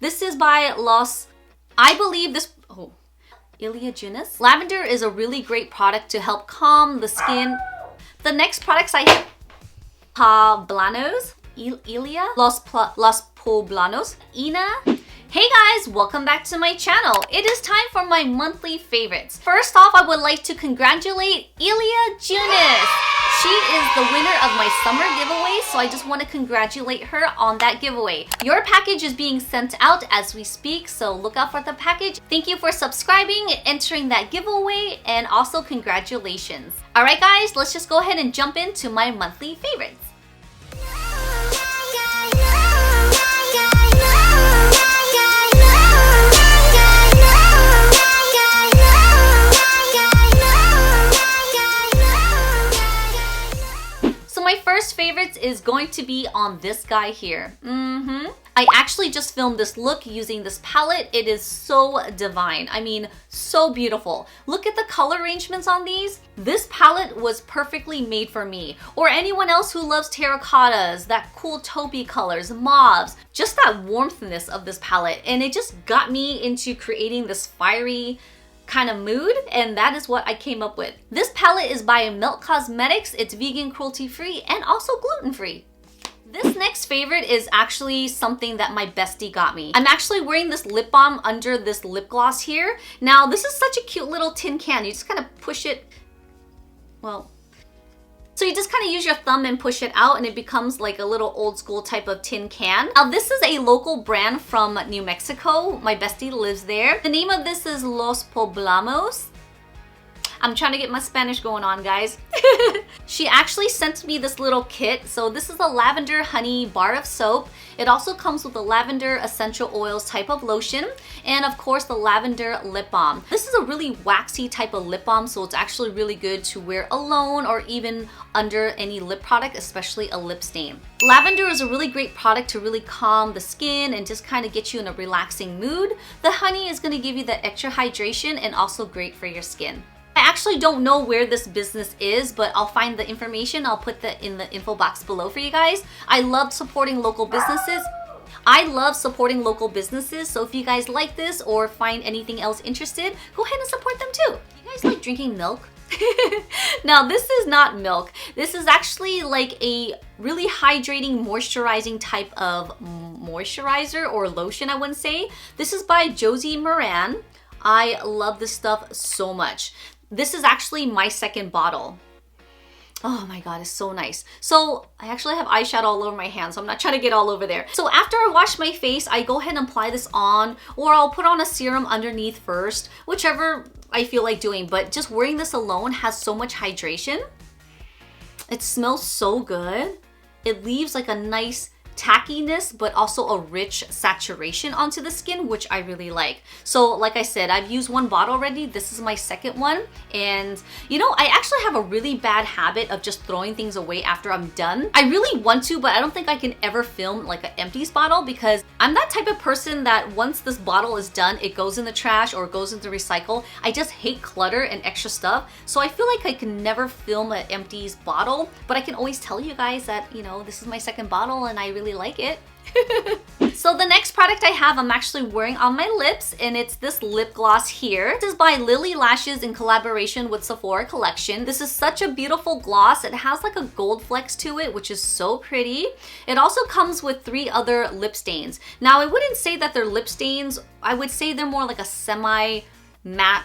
This is by I believe this, Iliagenis. Lavender is a really great product to help calm the skin. The next products I have, Pablanos, Los Pablanos, Ina. Hey guys, welcome back to my channel. It is time for my monthly favorites. First off, I would like to congratulate Iliagenis. She is the winner of my summer giveaway, so I just want to congratulate her on that giveaway. Your package is being sent out as we speak, so look out for the package. Thank you for subscribing and entering that giveaway, and also congratulations. Alright guys, let's just go ahead and jump into my monthly favorites. My first favorites is going to be on this guy here. I actually just filmed this look using this palette. It is so divine. I mean, so beautiful. Look at the color arrangements on these. This palette was perfectly made for me, or anyone else who loves terracottas, that cool taupey colors, mauves, just that warmthness of this palette. And it just got me into creating this fiery kind of mood, and that is what I came up with. This palette is by Milk Cosmetics. It's vegan, cruelty-free, and also gluten-free. This next favorite is actually something that my bestie got me. I'm actually wearing this lip balm under this lip gloss here. Now, this is such a cute little tin can. You just kind of push it, so you just kind of use your thumb and push it out, and it becomes like a little old school type of tin can. Now this is a local brand from New Mexico. My bestie lives there. The name of this is Los Pablanos. I'm trying to get my Spanish going on, guys. She actually sent me this little kit. So this is a lavender honey bar of soap. It also comes with a lavender essential oils type of lotion, and of course the lavender lip balm. This is a really waxy type of lip balm, so it's actually really good to wear alone or even under any lip product, especially a lip stain. Lavender is a really great product to really calm the skin and just kind of get you in a relaxing mood. The honey is going to give you that extra hydration and also great for your skin. I actually don't know where this business is, but I'll find the information. I'll put that in the info box below for you guys. I love supporting local businesses. So if you guys like this or find anything else interested, go ahead and support them too. You guys like drinking milk? Now this is not milk. This is actually like a really hydrating, moisturizing type of moisturizer or lotion, I wouldn't say. This is by Josie Maran. I love this stuff so much. This is actually my second bottle. Oh my god, it's so nice. So I actually have eyeshadow all over my hands, so I'm not trying to get all over there. So after I wash my face, I go ahead and apply this on, or I'll put on a serum underneath first, whichever I feel like doing. But just wearing this alone has so much hydration. It smells so good. It leaves like a nice tackiness, but also a rich saturation onto the skin, which I really like. So like I said, I've used one bottle already. This is my second one, and you know, I actually have a really bad habit of just throwing things away after I'm done. I really want to, but I don't think I can ever film like an empties bottle, because I'm that type of person that once this bottle is done, it goes in the trash or goes into recycle. I just hate clutter and extra stuff, so I feel like I can never film an empties bottle, but I can always tell you guys that, you know, this is my second bottle and I really like it. So the next product I have, I'm actually wearing on my lips, and it's this lip gloss here. This is by Lillie Lashes in collaboration with Sephora collection. This is such a beautiful gloss. It has like a gold flecks to it, which is so pretty. It also comes with 3 other lip stains. Now I wouldn't say that they're lip stains. I would say they're more like a semi-matte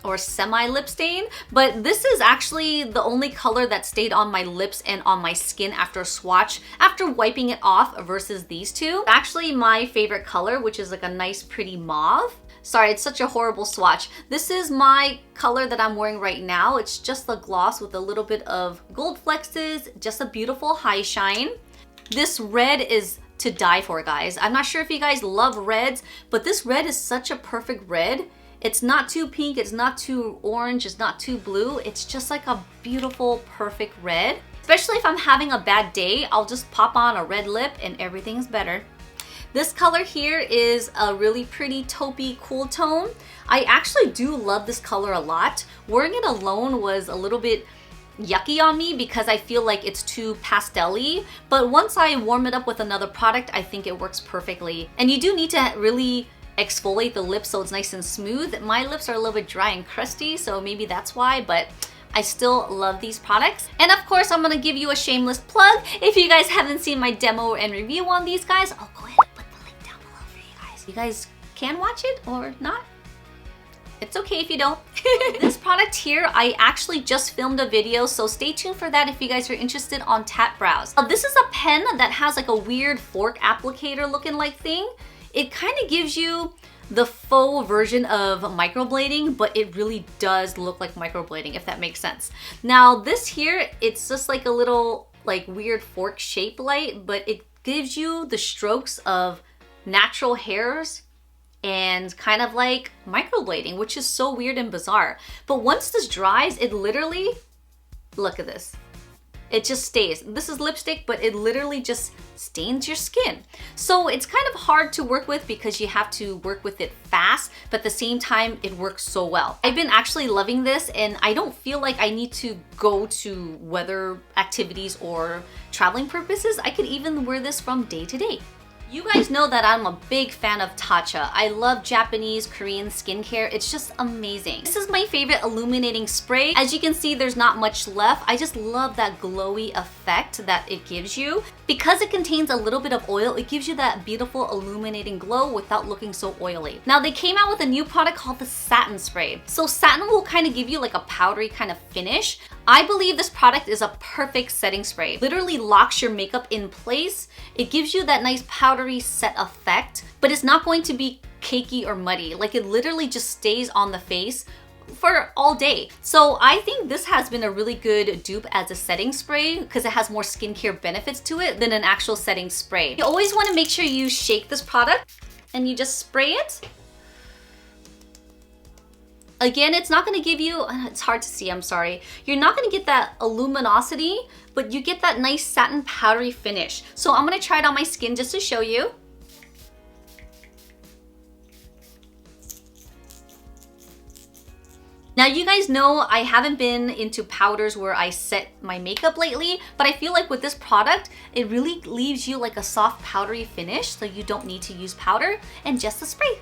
or semi lip stain, but this is actually the only color that stayed on my lips and on my skin after a swatch, after wiping it off, versus these two. Actually my favorite color, which is like a nice pretty mauve. Sorry, it's such a horrible swatch. This is my color that I'm wearing right now. It's just the gloss with a little bit of gold flexes, just a beautiful high shine. This red is to die for, guys. I'm not sure if you guys love reds, but this red is such a perfect red. It's not too pink, it's not too orange, it's not too blue. It's just like a beautiful, perfect red. Especially if I'm having a bad day, I'll just pop on a red lip and everything's better. This color here is a really pretty taupey cool tone. I actually do love this color a lot. Wearing it alone was a little bit yucky on me because I feel like it's too pastel-y. But once I warm it up with another product, I think it works perfectly. And you do need to really exfoliate the lips so it's nice and smooth. My lips are a little bit dry and crusty, so maybe that's why, but I still love these products. And of course, I'm gonna give you a shameless plug. If you guys haven't seen my demo and review on these guys, I'll go ahead and put the link down below for you guys. You guys can watch it or not. It's okay if you don't. This product here, I actually just filmed a video, so stay tuned for that if you guys are interested on Tatbrows. This is a pen that has like a weird fork applicator looking like thing. It kind of gives you the faux version of microblading, but it really does look like microblading, if that makes sense. Now this here, it's just like a little like weird fork shape light, but it gives you the strokes of natural hairs and kind of like microblading, which is so weird and bizarre. But once this dries, it literally, look at this. It just stays. This is lipstick, but it literally just stains your skin. So it's kind of hard to work with because you have to work with it fast, but at the same time, it works so well. I've been actually loving this, and I don't feel like I need to go to weather activities or traveling purposes. I could even wear this from day to day. You guys know that I'm a big fan of Tatcha. I love Japanese, Korean skincare. It's just amazing. This is my favorite illuminating spray. As you can see, there's not much left. I just love that glowy effect that it gives you. Because it contains a little bit of oil, it gives you that beautiful illuminating glow without looking so oily. Now they came out with a new product called the Satin spray. So Satin will kind of give you like a powdery kind of finish. I believe this product is a perfect setting spray. Literally locks your makeup in place. It gives you that nice powdery set effect, but it's not going to be cakey or muddy. Like it literally just stays on the face for all day. So I think this has been a really good dupe as a setting spray because it has more skincare benefits to it than an actual setting spray. You always want to make sure you shake this product and you just spray it. Again, it's not going to give you, it's hard to see, I'm sorry. You're not going to get that luminosity, but you get that nice satin powdery finish. So I'm going to try it on my skin just to show you. Now you guys know I haven't been into powders where I set my makeup lately, but I feel like with this product, it really leaves you like a soft powdery finish, so you don't need to use powder and just a spray.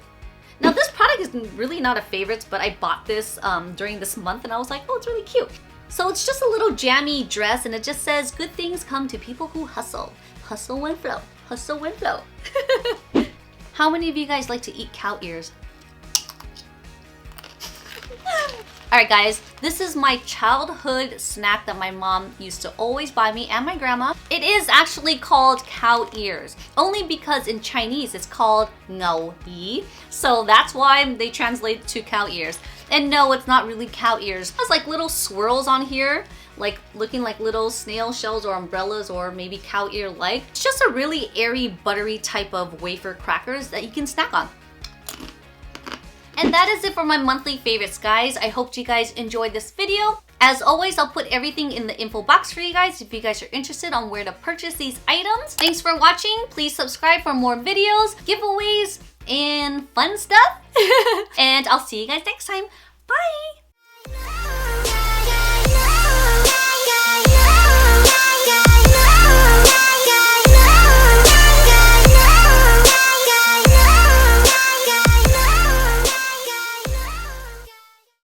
Now this product is really not a favorite, but I bought this during this month and I was like, oh, it's really cute. So it's just a little jammy dress and it just says, good things come to people who hustle. Hustle and flow, hustle and flow. How many of you guys like to eat cow ears? Alright guys, this is my childhood snack that my mom used to always buy me and my grandma. It is actually called cow ears, only because in Chinese it's called ngao yi. So that's why they translate to cow ears. And no, it's not really cow ears. It has like little swirls on here, like looking like little snail shells or umbrellas or maybe cow ear like. It's just a really airy, buttery type of wafer crackers that you can snack on. And that is it for my monthly favorites, guys. I hope you guys enjoyed this video. As always, I'll put everything in the info box for you guys if you guys are interested on where to purchase these items. Thanks for watching. Please subscribe for more videos, giveaways, and fun stuff. And I'll see you guys next time. Bye!